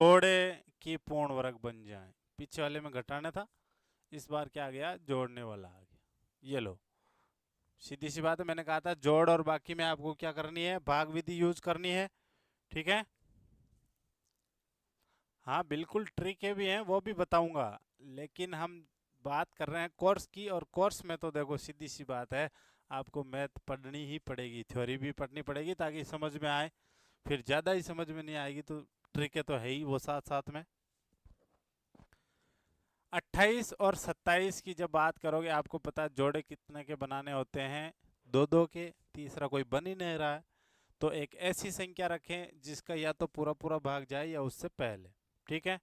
जोड़े की पूर्ण वर्ग बन जाए। पीछे वाले में घटाना था, इस बार क्या आ गया, जोड़ने वाला आ गया। ये लो, सीधी सी बात है, मैंने कहा था जोड़ और बाकी में आपको क्या करनी है, भाग विधि यूज करनी है। ठीक है, हाँ बिल्कुल ट्रिक भी हैं, वो भी बताऊंगा। लेकिन हम बात कर रहे हैं कोर्स की, और कोर्स में तो देखो सीधी सी बात है, आपको मैथ पढ़नी ही पड़ेगी, थ्योरी भी पढ़नी पड़ेगी ताकि समझ में आए। फिर ज़्यादा ही समझ में नहीं आएगी तो ट्रिक है तो है ही वो साथ साथ में। 28 और 27 की जब बात करोगे, आपको पता है जोड़े कितने के बनाने होते हैं, दो दो के, तीसरा कोई बन ही नहीं रहा है। तो एक ऐसी संख्या रखें जिसका या तो पूरा पूरा भाग जाए या उससे पहले। ठीक है,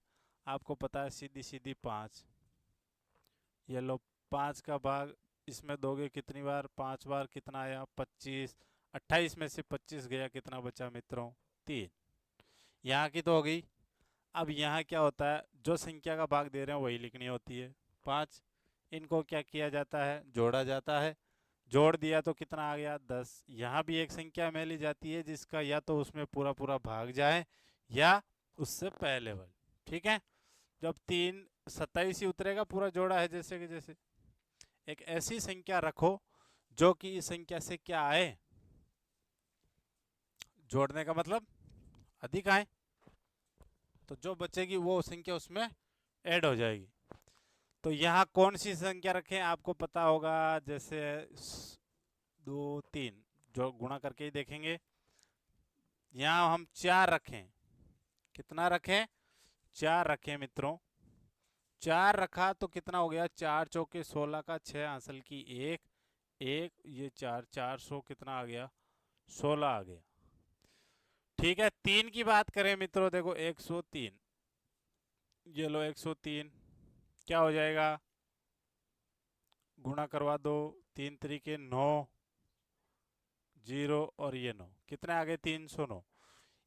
आपको पता है सीधी सीधी 5, ये लो 5 का भाग इसमें दोगे कितनी बार, 5 बार, कितना आया 25। 28 में से 25 गया, कितना बचा मित्रों, 3। यहाँ की तो हो गई। अब यहाँ क्या होता है, जो संख्या का भाग दे रहे हैं वही लिखनी होती है, 5। इनको क्या किया जाता है, जोड़ा जाता है। जोड़ दिया तो कितना आ गया, 10। यहाँ भी एक संख्या में ली जाती है जिसका या तो उसमें पूरा पूरा भाग जाए या उससे पहले वाली। ठीक है, जब 3 27 ही उतरेगा, पूरा जोड़ा है जैसे कि जैसे। एक ऐसी संख्या रखो जो कि इस संख्या से क्या आए, जोड़ने का मतलब अधिक आए, तो जो बचेगी वो संख्या उसमें ऐड हो जाएगी। तो यहाँ कौन सी संख्या रखें, आपको पता होगा, जैसे 2 3 जो गुणा करके ही देखेंगे। यहाँ हम 4 रखें, कितना रखें, 4 रखें मित्रों। 4 रखा तो कितना हो गया, 4 चौके 16 का 6 असल की 1, एक ये 4, 400 कितना आ गया, 16 आ गया। ठीक है, 3 की बात करें मित्रों, देखो 103, ये लो 103, क्या हो जाएगा, गुणा करवा दो, 3 तरीके 9, 0 और ये 9, कितने आ गए, 309।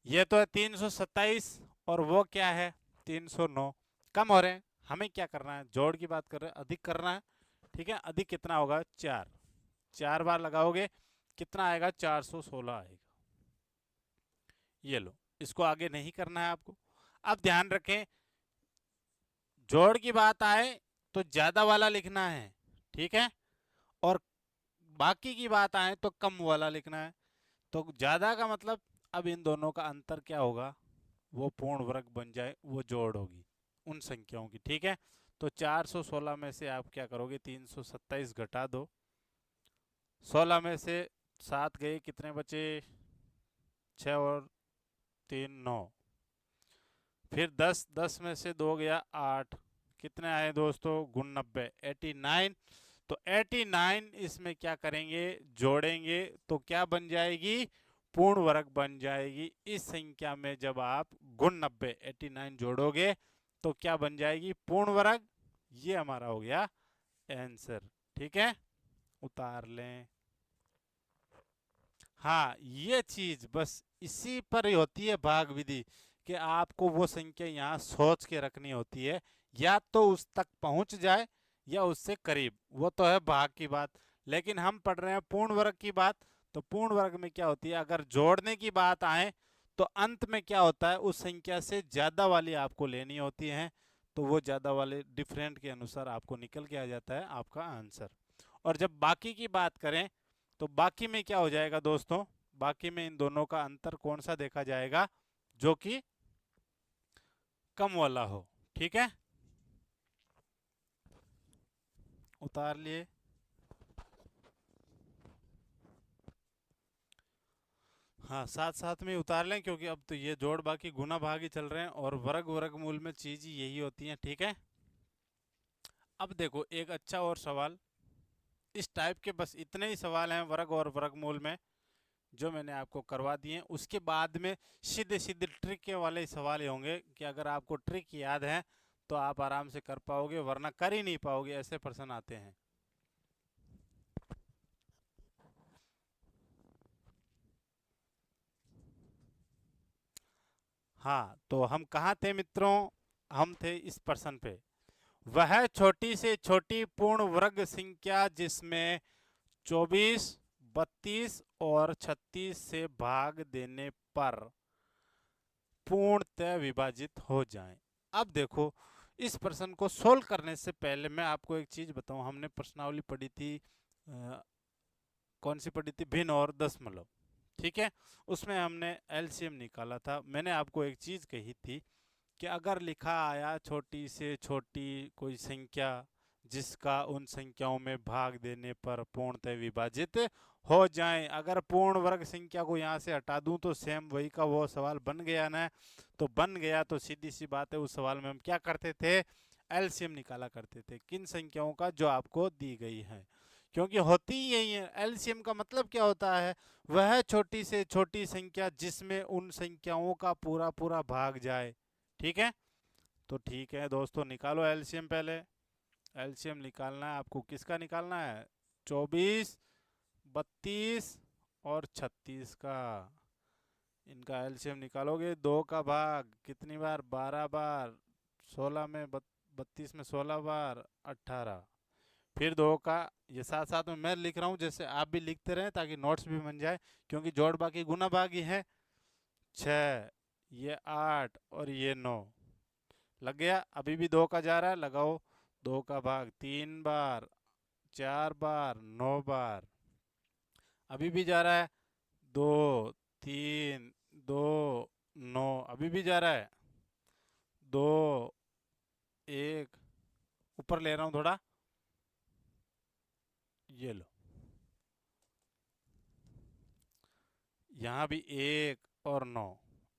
ये तो है 327, और वो क्या है, 309। कम हो रहे हैं, हमें क्या करना है, जोड़ की बात कर रहे हैं, अधिक करना है। ठीक है, अधिक कितना होगा, 4। 4 बार लगाओगे कितना आएगा, 416 आएगा। ये लो, इसको आगे नहीं करना है आपको। अब ध्यान रखें, जोड़ की बात आए तो ज्यादा वाला लिखना है। ठीक है, और बाकी की बात आए तो कम वाला लिखना है। तो ज्यादा का मतलब, अब इन दोनों का अंतर क्या होगा, वो पूर्ण वर्ग बन जाए, वो जोड़ होगी उन संख्याओं की। ठीक है, तो 416 में से आप क्या करोगे, 327 घटा दो, 16 में से 7 गए, कितने बचे, 6 और 3 9। फिर 10, 10 में से 2 गया 8, कितने आए दोस्तों, गुण 90, 89। तो 89 इसमें क्या करेंगे, जोड़ेंगे तो क्या बन जाएगी, पूर्ण वर्ग बन जाएगी। इस संख्या में जब आप गुण 90 89 जोड़ोगे तो क्या बन जाएगी, पूर्ण वर्ग। ये हमारा हो गया आंसर। ठीक है, उतार लें। हाँ, ये चीज बस इसी पर ही होती है भाग विधि, कि आपको वो संख्या यहाँ सोच के रखनी होती है, या तो उस तक पहुंच जाए या उससे करीब, वो तो है भाग की बात। लेकिन हम पढ़ रहे हैं पूर्ण वर्ग की बात। तो पूर्ण वर्ग में क्या होती है, अगर जोड़ने की बात आए तो अंत में क्या होता है, उस संख्या से ज्यादा वाली आपको लेनी होती है। तो वो ज्यादा वाले डिफरेंट के अनुसार आपको निकल के आ जाता है आपका आंसर। और जब बाकी की बात करें तो बाकी में क्या हो जाएगा दोस्तों, बाकी में इन दोनों का अंतर कौन सा देखा जाएगा, जो कि कम वाला हो। ठीक है, उतार लिए। हाँ, साथ साथ में उतार लें, क्योंकि अब तो ये जोड़ बाकी गुना भाग ही चल रहे हैं, और वर्ग वर्गमूल में चीज ही यही होती है। ठीक है, अब देखो एक अच्छा और सवाल, इस टाइप के बस इतने ही सवाल हैं वर्ग और वर्गमूल में जो मैंने आपको करवा दिए हैं। उसके बाद में सीधे सीधे ट्रिक के वाले सवाल ही होंगे, कि अगर आपको ट्रिक याद है तो आप आराम से कर पाओगे, वरना कर ही नहीं पाओगे, ऐसे प्रश्न आते हैं। हाँ, तो हम कहाँ थे मित्रों, हम थे इस प्रश्न पे, वह छोटी से छोटी पूर्ण वर्ग संख्या जिसमें 24, 32 और 36 से भाग देने पर पूर्णतः विभाजित हो जाएं। अब देखो, इस प्रश्न को सोल्व करने से पहले मैं आपको एक चीज बताऊं। हमने प्रश्नावली पढ़ी थी, कौन सी पढ़ी थी, भिन्न और दशमलव, ठीक है। उसमें हमने एलसीएम निकाला था। मैंने आपको एक चीज कही थी कि अगर लिखा आया छोटी से छोटी कोई संख्या जिसका उन संख्याओं में भाग देने पर पूर्णतः विभाजित हो जाए, अगर पूर्ण वर्ग संख्या को यहाँ से हटा दूं तो सेम वही का वो सवाल बन गया ना। तो बन गया तो सीधी सी बात है, उस सवाल में हम क्या करते थे, एलसीएम निकाला करते थे किन संख्याओं का जो आपको दी गई है। क्योंकि होती ही यही है, एलसीएम का मतलब क्या होता है, वह छोटी से छोटी संख्या जिसमें उन संख्याओं का पूरा पूरा भाग जाए, ठीक है। तो ठीक है दोस्तों, निकालो एलसीएम। पहले एलसीएम निकालना है आपको, किसका निकालना है, 24, 32 और 36 का। इनका एलसीएम निकालोगे, 2 का भाग कितनी बार, 12 बार, 16 में 32 में 16 बार, 18। फिर 2 का, ये साथ साथ में मैं लिख रहा हूँ, जैसे आप भी लिखते रहें ताकि नोट्स भी बन जाए, क्योंकि जोड़ बाकी गुना भागी है। 6, ये 8 और ये 9, लग गया। अभी भी 2 का जा रहा है, लगाओ। 2 का भाग 3 बार, 4 बार, 9 बार। अभी भी जा रहा है, 2, 3, 2, 9, अभी भी जा रहा है, 2, 1, ऊपर ले रहा हूं थोड़ा, ये लो। यहाँ भी 1 और 9।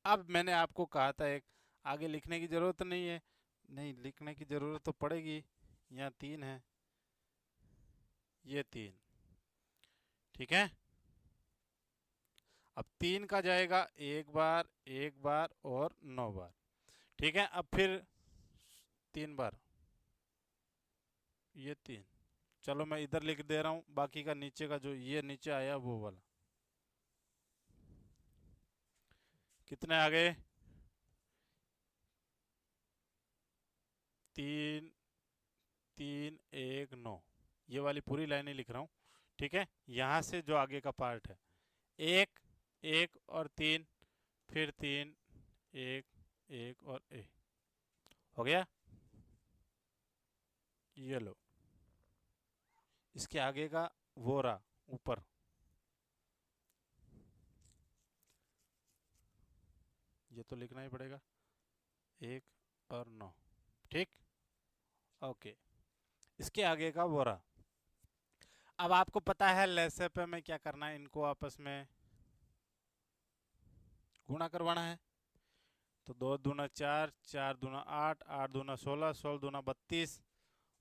अब मैंने आपको कहा था एक, आगे लिखने की जरूरत नहीं है, नहीं लिखने की जरूरत तो पड़ेगी। यहाँ 3 है, ये 3, ठीक है। अब 3 का जाएगा 1 बार, 1 बार और 9 बार, ठीक है। अब फिर 3 बार, ये 3। चलो मैं इधर लिख दे रहा हूँ, बाकी का नीचे का जो ये नीचे आया वो वाला, कितने आ गए, 3, 3, 1, 9। ये वाली पूरी लाइनें लिख रहा हूँ, ठीक है। यहाँ से जो आगे का पार्ट है, 1, 1 और 3, फिर 3, 1, 1 और 1, हो गया। ये लो, इसके आगे का वो रहा ऊपर, ये तो लिखना ही पड़ेगा, 1 और 9, ठीक, ओके। इसके आगे का वो रहा। अब आपको पता है लैसे पे में क्या करना है, इनको आपस में गुणा करवाना है। तो 2 दूना 4, 4 दूना 8, 8 दूना 16, 16 दूना 32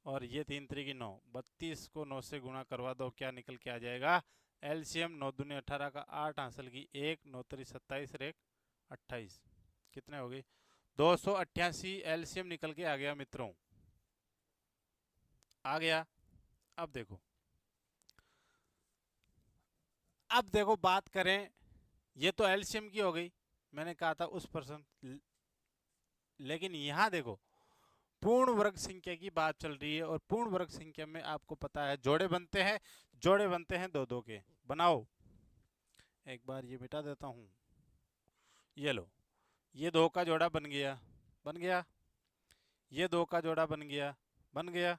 और ये 3 त्रिकी 9, 32 को 9 से गुणा करवा दो, क्या निकल के आ जाएगा, एलसीएम 9 दूनी 18 का 8 हासिल की 1, 9 तरी 27 और 1 28, कितने हो गई, 288 एलसीएम निकल के आ गया मित्रों, आ गया। अब देखो, अब देखो बात करें, ये तो एलसीएम की हो गई, मैंने कहा था उस परसेंट। लेकिन यहां देखो, पूर्ण वर्ग संख्या की बात चल रही है, और पूर्ण वर्ग संख्या में आपको पता है जोड़े बनते हैं, जोड़े बनते हैं दो दो के। बनाओ, एक बार ये मिटा देता हूं, ये लो, ये 2 का जोड़ा बन गया, बन गया, ये 2 का जोड़ा बन गया, बन गया,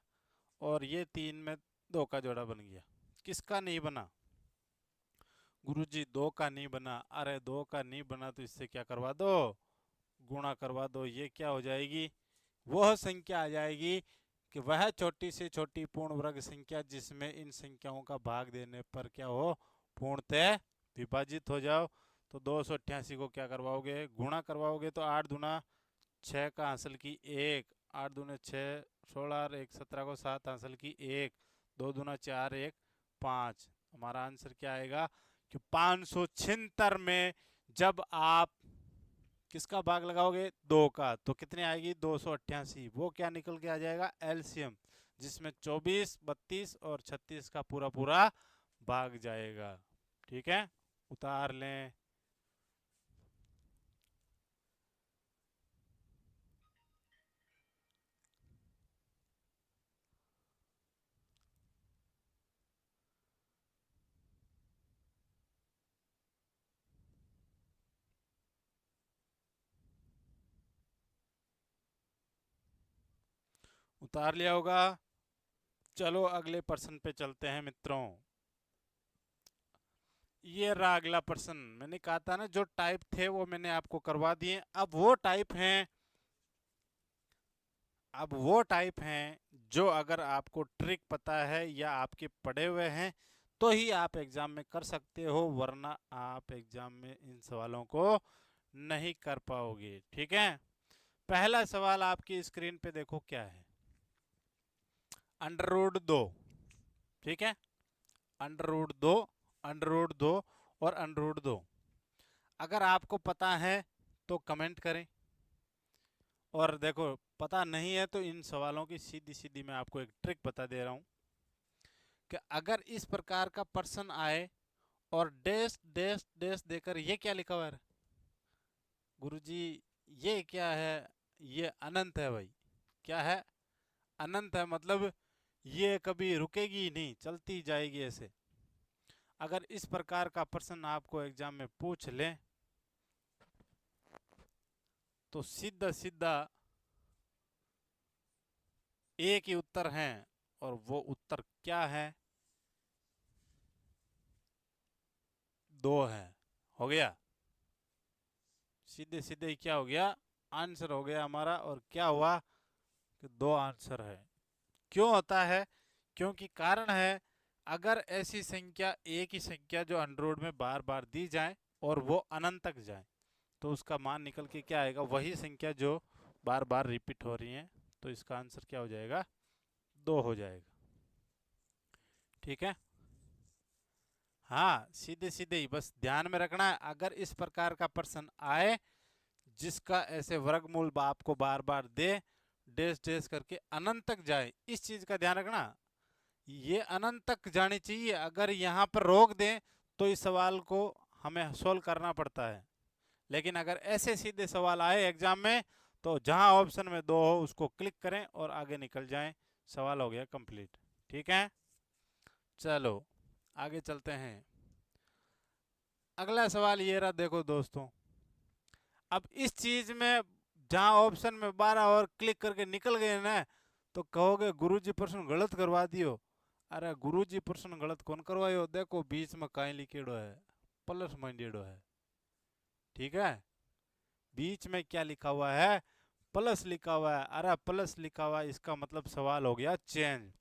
और ये 3 में 2 का जोड़ा बन गया। किसका नहीं बना, गुरुजी 2 का नहीं बना। अरे 2 का नहीं बना तो इससे क्या करवा दो, गुणा करवा दो। ये क्या हो जाएगी, वह संख्या आ जाएगी कि वह छोटी से छोटी पूर्ण वर्ग संख्या जिसमें इन संख्याओं का भाग देने पर क्या हो, पूर्णतः विभाजित हो जाओ। तो 288 को क्या करवाओगे, गुणा करवाओगे, तो 8 दूना 6 का हासिल की 1, 8 दूने 6, 16 और 1 17 को 7 हासिल की 1, 2 दूना 4, 1 5। हमारा आंसर क्या आएगा कि 576 में जब आप किसका भाग लगाओगे, 2 का, तो कितने आएगी, 288। वो क्या निकल के आ जाएगा, एलसीएम, जिसमें 24, 32 और 36 का पूरा पूरा भाग जाएगा, ठीक है। उतार लें। उतार लिया होगा। चलो अगले प्रश्न पे चलते हैं मित्रों। ये रहा अगला प्रश्न। मैंने कहा था ना जो टाइप थे वो मैंने आपको करवा दिए। अब वो टाइप हैं जो अगर आपको ट्रिक पता है या आपके पढ़े हुए हैं तो ही आप एग्जाम में कर सकते हो, वरना आप एग्जाम में इन सवालों को नहीं कर पाओगे। ठीक है, पहला सवाल आपकी स्क्रीन पे देखो क्या है। अंडर रूट 2, ठीक है, अंडर रूट 2, अंडर रूट 2 और अंडर रूट 2। अगर आपको पता है तो कमेंट करें, और देखो पता नहीं है तो इन सवालों की सीधी सीधी मैं आपको एक ट्रिक बता दे रहा हूं कि अगर इस प्रकार का प्रश्न आए और डैश डैश डैश देकर ये क्या लिखा हुआ है गुरुजी, ये क्या है, ये अनंत है भाई। क्या है? अनंत है, मतलब ये कभी रुकेगी ही नहीं, चलती जाएगी ऐसे। अगर इस प्रकार का प्रश्न आपको एग्जाम में पूछ ले तो सीधा सीधा एक ही उत्तर है, और वो उत्तर क्या है? 2 है। हो गया, सीधे सीधे क्या हो गया? आंसर हो गया हमारा। और क्या हुआ कि 2 आंसर है। क्यों होता है? क्योंकि कारण है, अगर ऐसी संख्या, एक ही संख्या जो अंडररूट में बार बार दी जाए और वो अनंत तक जाए, तो उसका मान निकल के क्या आएगा? वही संख्या जो बार बार रिपीट हो रही है। तो इसका आंसर क्या हो जाएगा? 2 हो जाएगा। ठीक है, हाँ, सीधे सीधे ही बस ध्यान में रखना है। अगर इस प्रकार का प्रश्न आए जिसका ऐसे वर्गमूल आपको बार बार दे, डैश डैश करके अनंत तक जाए, इस चीज का ध्यान रखना। ये अनंत तक जानी चाहिए। अगर यहाँ पर रोक दें तो इस सवाल को हमें सोल्व करना पड़ता है। लेकिन अगर ऐसे सीधे सवाल आए एग्जाम में तो जहां ऑप्शन में 2 हो उसको क्लिक करें और आगे निकल जाएं। सवाल हो गया कंप्लीट। ठीक है, चलो आगे चलते हैं। अगला सवाल ये रहा, देखो दोस्तों। अब इस चीज में जहां ऑप्शन में 12 और क्लिक करके निकल गए ना, तो कहोगे गुरुजी प्रश्न गलत करवा दियो। अरे गुरुजी प्रश्न गलत कौन करवायो? देखो बीच में काई लिखेड़ो है, प्लस माइंडेडो है। ठीक है, बीच में क्या लिखा हुआ है? प्लस लिखा हुआ है। अरे प्लस लिखा हुआ है, इसका मतलब सवाल हो गया चेंज।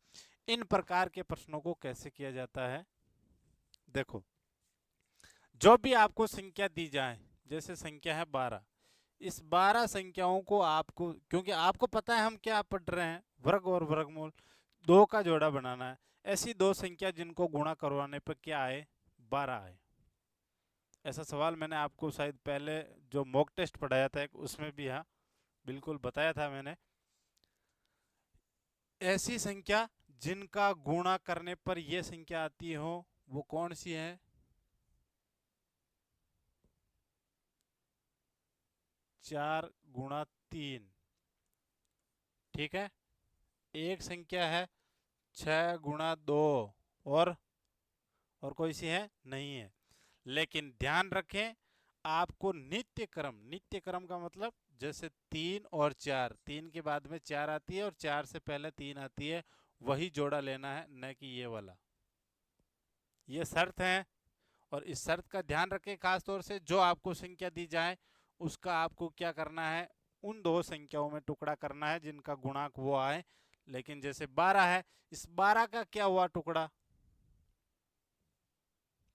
इन प्रकार के प्रश्नों को कैसे किया जाता है? देखो, जो भी आपको संख्या दी जाए, जैसे संख्या है 12, इस 12 संख्याओं को आपको, क्योंकि आपको पता है हम क्या पढ़ रहे हैं, वर्ग और वर्गमूल, 2 का जोड़ा बनाना है। ऐसी 2 संख्या जिनको गुणा करवाने पर क्या आए? 12 आए। ऐसा सवाल मैंने आपको शायद पहले जो मॉक टेस्ट पढ़ाया था उसमें भी, हाँ बिल्कुल बताया था मैंने। ऐसी संख्या जिनका गुणा करने पर यह संख्या आती हो, वो कौन सी है? 4 गुणा 3। ठीक है, एक संख्या है 6 गुणा 2, और कोई सी है? नहीं है। लेकिन ध्यान रखें, आपको नित्य क्रम, नित्य क्रम का मतलब जैसे 3 और 4, 3 के बाद में 4 आती है और 4 से पहले 3 आती है, वही जोड़ा लेना है, न कि ये वाला। ये शर्त है, और इस शर्त का ध्यान रखें। खास तौर से जो आपको संख्या दी जाए उसका आपको क्या करना है? उन 2 संख्याओं में टुकड़ा करना है जिनका गुणांक वो आए। लेकिन जैसे 12 है, इस 12 का क्या हुआ टुकड़ा?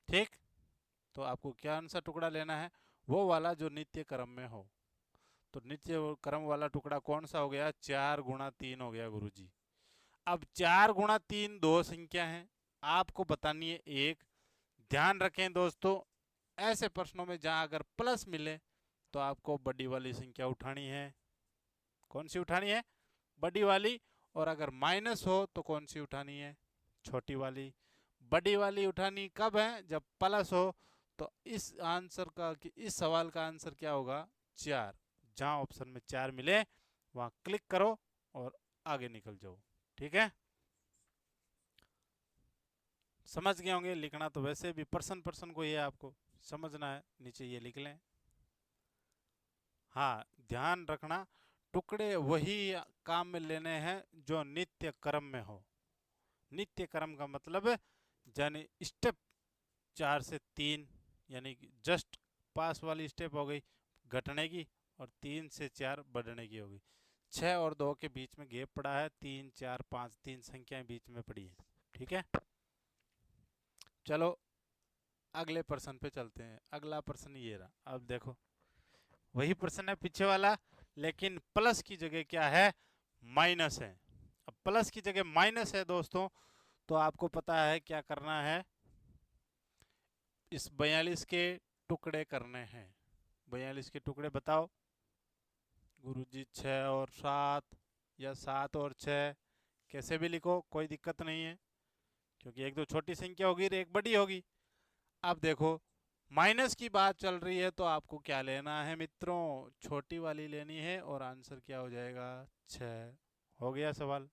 ठीक, तो आपको क्या सा टुकड़ा लेना है? वो वाला जो नित्य क्रम में हो। तो नित्य क्रम वाला टुकड़ा कौन सा हो गया? 4 गुणा 3 हो गया गुरुजी। अब 4 गुणा 3 2 संख्या है, आपको बतानी है एक। ध्यान रखें दोस्तों, ऐसे प्रश्नों में जहां अगर प्लस मिले तो आपको बड़ी वाली संख्या उठानी है। कौन सी उठानी है? बड़ी वाली। और अगर माइनस हो तो कौन सी उठानी है? छोटी वाली। बड़ी वाली उठानी कब है? जब प्लस हो। तो इस आंसर का, इस सवाल का आंसर क्या होगा? 4। जहां ऑप्शन में 4 मिले वहां क्लिक करो और आगे निकल जाओ। ठीक है, समझ गए होंगे। लिखना तो वैसे भी पर्सन पर्सन को ये आपको समझना है, नीचे ये लिख लें। हाँ, ध्यान रखना, टुकड़े वही काम में लेने हैं जो नित्य क्रम में हो। नित्य क्रम का मतलब यानी स्टेप 4 से 3, यानी कि जस्ट पास वाली स्टेप हो गई घटने की, और 3 से 4 बढ़ने की होगी। 6 और 2 के बीच में गैप पड़ा है, 3 4 5 3 संख्याएं बीच में पड़ी है। ठीक है, चलो अगले प्रश्न पे चलते हैं। अगला प्रश्न ये रहा। अब देखो वही प्रश्न है पीछे वाला, लेकिन प्लस की जगह क्या है, माइनस है। अब प्लस की जगह माइनस है दोस्तों, तो आपको पता है क्या करना है, इस 42 के टुकड़े करने हैं। 42 के टुकड़े बताओ गुरुजी। 6 और 7 या 7 और 6, कैसे भी लिखो कोई दिक्कत नहीं है, क्योंकि एक दो छोटी संख्या होगी और एक बड़ी होगी। अब देखो माइनस की बात चल रही है, तो आपको क्या लेना है मित्रों, छोटी वाली लेनी है, और आंसर क्या हो जाएगा 6। हो गया सवाल,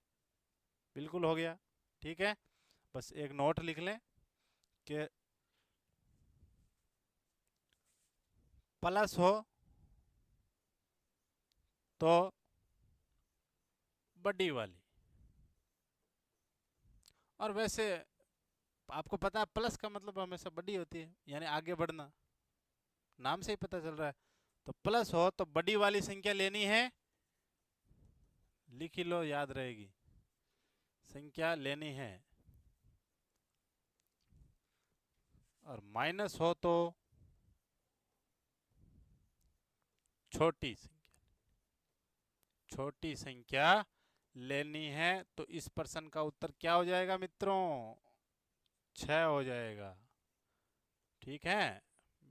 बिल्कुल हो गया। ठीक है, बस एक नोट लिख लें कि प्लस हो तो बड़ी वाली, और वैसे आपको पता है प्लस का मतलब हमेशा बड़ी होती है, यानी आगे बढ़ना, नाम से ही पता चल रहा है। तो प्लस हो तो बड़ी वाली संख्या लेनी है, लिख ही लो याद रहेगी, संख्या लेनी है। और माइनस हो तो छोटी संख्या, छोटी संख्या लेनी है। तो इस प्रश्न का उत्तर क्या हो जाएगा मित्रों, 6 हो जाएगा। ठीक है,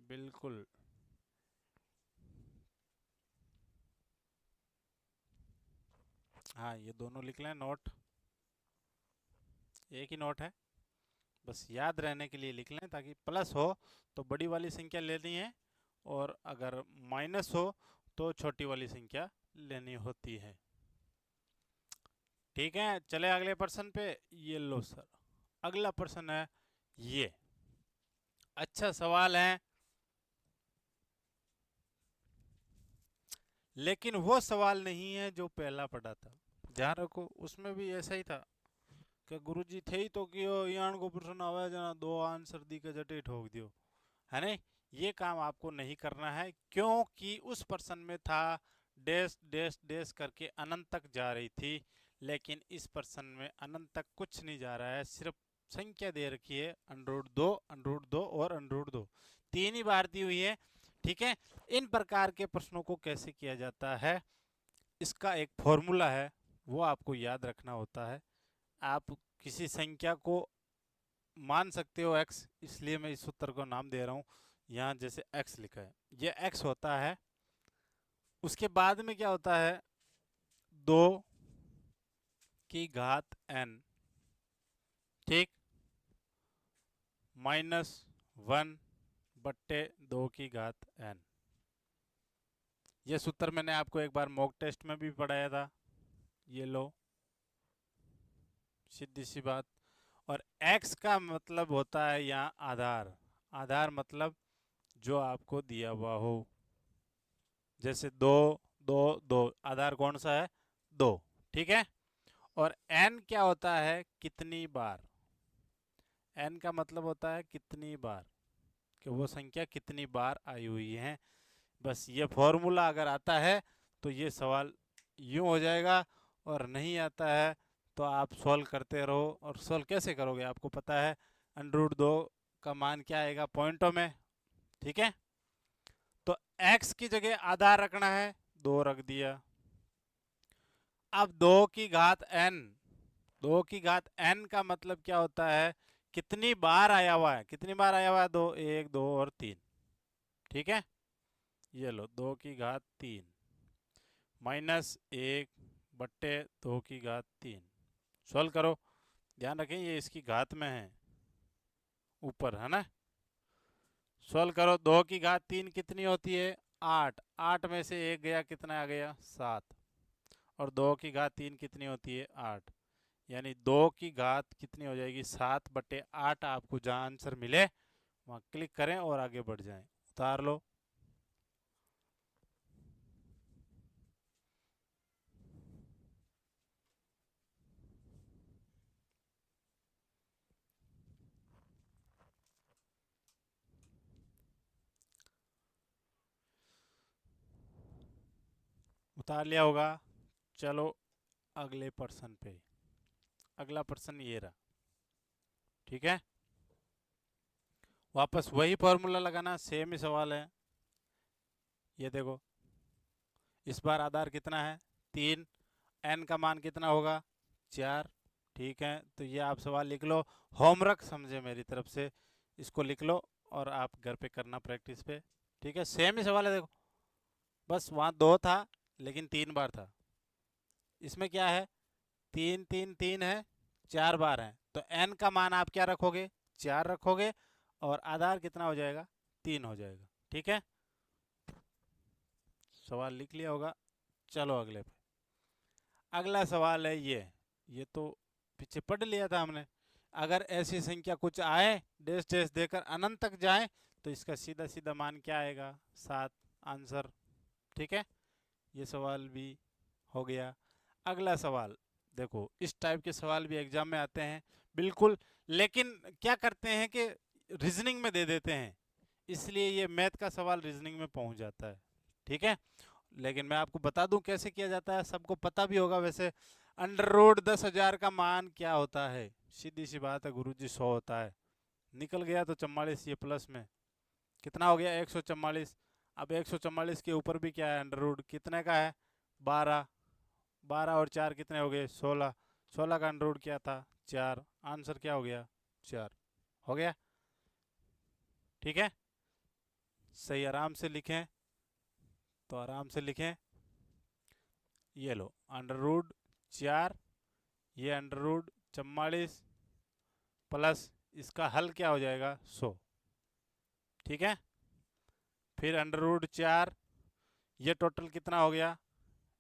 बिल्कुल। हाँ ये दोनों लिख लें नोट, एक ही नोट है, बस याद रहने के लिए लिख लें, ताकि प्लस हो तो बड़ी वाली संख्या लेनी है, और अगर माइनस हो तो छोटी वाली संख्या लेनी होती है। ठीक है, चले अगले प्रश्न पे। ये लो सर, अगला प्रश्न है ये, अच्छा सवाल है, लेकिन वो सवाल नहीं है जो पहला पढ़ा था। ध्यान रखो, उसमें भी ऐसा ही था कि गुरुजी थे ही तो कि यान को प्रश्न आवे जना दो आंसर दी के जटे ठोक दियो, है नहीं। ये काम आपको नहीं करना है, क्योंकि उस प्रश्न में था डैश डैश डैश करके अनंत तक जा रही थी, लेकिन इस प्रश्न में अनंत तक कुछ नहीं जा रहा है, सिर्फ संख्या दे रखी है √2 और √2, तीन ही बार दी हुई है। ठीक है, इन प्रकार के प्रश्नों को कैसे किया जाता है, इसका एक फॉर्मूला है, वो आपको याद रखना होता है। आप किसी संख्या को मान सकते हो x, इसलिए मैं इस उत्तर को नाम दे रहा हूँ। यहाँ जैसे x लिखा है, ये x होता है, उसके बाद में क्या होता है 2 की घात n, ठीक, -1/2 की घात n। ये सूत्र मैंने आपको एक बार मॉक टेस्ट में भी पढ़ाया था। ये लो, सीधी सी बात। और x का मतलब होता है यहाँ आधार, आधार मतलब जो आपको दिया हुआ हो, जैसे 2 2 2, आधार कौन सा है 2। ठीक है, और n क्या होता है कितनी बार, n का मतलब होता है कितनी बार, कि वो संख्या कितनी बार आई हुई है। बस ये फॉर्मूला अगर आता है तो ये सवाल यूं हो जाएगा, और नहीं आता है तो आप सॉल्व करते रहो। और सॉल्व कैसे करोगे, आपको पता है √2 का मान क्या आएगा पॉइंटों में। ठीक है, तो x की जगह आधार रखना है, 2 रख दिया। अब 2 की घात n, 2 की घात n का मतलब क्या होता है कितनी बार आया हुआ है, कितनी बार आया हुआ है 2, 1 2 और 3। ठीक है, ये लो 2 की घात 3 -1/2 की घात 3। सॉल्व करो, ध्यान रखें ये इसकी घात में है ऊपर, है ना। सॉल्व करो, 2 की घात 3 कितनी होती है 8, 8 में से 1 गया, कितना आ गया 7, और 2 की घात 3 कितनी होती है 8, यानी 2 की घात कितनी हो जाएगी 7/8। आपको जहाँ आंसर मिले वहाँ क्लिक करें और आगे बढ़ जाएं, उतार लो। उतार लिया होगा। चलो अगले प्रश्न पे। अगला प्रश्न ये रहा, ठीक है। वापस वही फॉर्मूला लगाना, सेम ही सवाल है। ये देखो, इस बार आधार कितना है 3, n का मान कितना होगा 4, ठीक है। तो ये आप सवाल लिख लो, होमवर्क समझे मेरी तरफ से, इसको लिख लो और आप घर पे करना प्रैक्टिस पे, ठीक है। सेम ही सवाल है देखो, बस वहाँ 2 था लेकिन 3 बार था। इसमें क्या है, 3 3 3 है, 4 बार है, तो n का मान आप क्या रखोगे 4 रखोगे और आधार कितना हो जाएगा 3 हो जाएगा, ठीक है। सवाल लिख लिया होगा। चलो अगले पे। अगला सवाल है ये तो पीछे पढ़ लिया था हमने। अगर ऐसी संख्या कुछ आए डैश डैश देकर अनंत तक जाए तो इसका सीधा सीधा मान क्या आएगा 7, आंसर, ठीक है। ये सवाल भी हो गया। अगला सवाल देखो, इस टाइप के सवाल भी एग्जाम में आते हैं बिल्कुल, लेकिन क्या करते हैं कि रीजनिंग में दे देते हैं, इसलिए ये मैथ का सवाल रीजनिंग में पहुंच जाता है, ठीक है। लेकिन मैं आपको बता दूं कैसे किया जाता है, सबको पता भी होगा वैसे। अंडर रूट 10,000 का मान क्या होता है, सीधी सी बात है गुरुजी 100 होता है। निकल गया तो 44, ये प्लस में कितना हो गया 144। अब 144 के ऊपर भी क्या है अंडर रूट, कितने का है 12, 12 और 4 कितने हो गए 16, 16 का अंडर रूट क्या था 4, आंसर क्या हो गया 4 हो गया, ठीक है। सही आराम से लिखें, तो आराम से लिखें। ये लो अंडर रूट 4, ये अंडर रूट 44 प्लस इसका हल क्या हो जाएगा 100, ठीक है। फिर अंडर रूट 4, ये टोटल कितना हो गया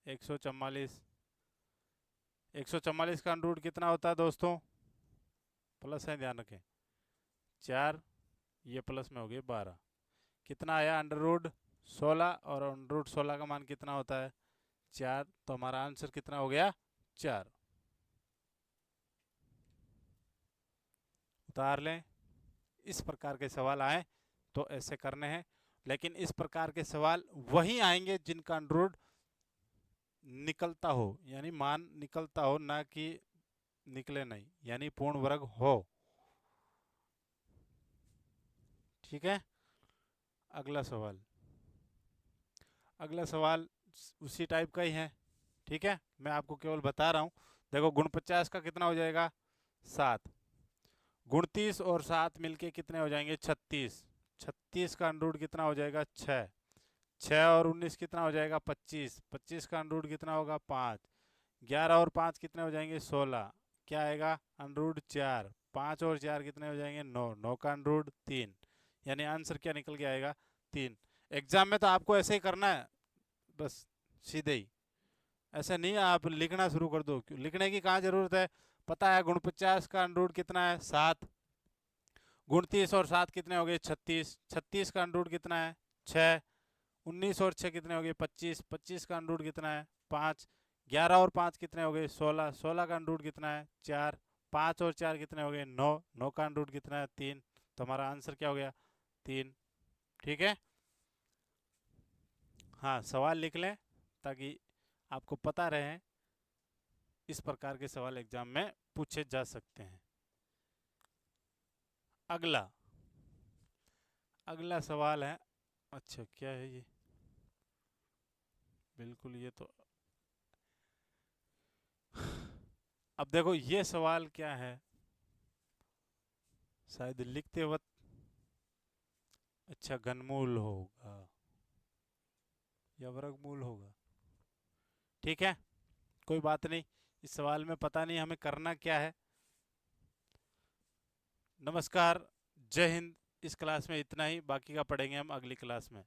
144। 144 का अंडर रूट कितना होता है दोस्तों, प्लस है ध्यान रखें 4, ये प्लस में हो गए 12, कितना आया अंडर रूट 16, और अंडर रूट 16 का मान कितना होता है 4, तो हमारा आंसर कितना हो गया 4। उतार लें। इस प्रकार के सवाल आए तो ऐसे करने हैं, लेकिन इस प्रकार के सवाल वही आएंगे जिनका अंडर रूट निकलता हो, यानी मान निकलता हो, ना कि निकले नहीं, यानी पूर्ण वर्ग हो, ठीक है। अगला सवाल, अगला सवाल उसी टाइप का ही है, ठीक है। मैं आपको केवल बता रहा हूं। देखो गुण 50 का कितना हो जाएगा 7, गुण 30 और 7 मिलके कितने हो जाएंगे 36, 36 का अंडर रूट कितना हो जाएगा 6, 6 और 19 कितना हो जाएगा 25, 25 का अंडर रूट कितना होगा 5, 11 और 5 कितने हो जाएंगे 16, क्या आएगा अंडर रूट 4, 5 और 4 कितने हो जाएंगे 9, 9 का अंडर रूट 3, यानी आंसर क्या निकल के आएगा 3। एग्जाम में तो आपको ऐसे ही करना है, बस सीधे ही, ऐसा नहीं आप लिखना शुरू कर दो, लिखने की कहाँ जरूरत है। पता है गुण 50 का अंडर रूट कितना है 7, गुण 30 और 7 कितने हो गए 36, 36 का अंडर रूट कितना है 6, 19 और 6 कितने हो गए 25, 25 का अंडर रूट कितना है 5, 11 और 5 कितने हो गए 16, 16 का अंडर रूट कितना है 4, 5 और 4 कितने हो गए 9, 9 का अंडर रूट कितना है 3, तो हमारा आंसर क्या हो गया 3, ठीक है। हाँ सवाल लिख लें ताकि आपको पता रहे, इस प्रकार के सवाल एग्जाम में पूछे जा सकते हैं। अगला, अगला सवाल है, अच्छा क्या है ये, बिल्कुल ये तो अब देखो ये सवाल क्या है, शायद लिखते वक्त, अच्छा घनमूल होगा या वर्गमूल होगा, ठीक है कोई बात नहीं। इस सवाल में पता नहीं हमें करना क्या है। नमस्कार, जय हिंद। इस क्लास में इतना ही, बाकी का पढ़ेंगे हम अगली क्लास में।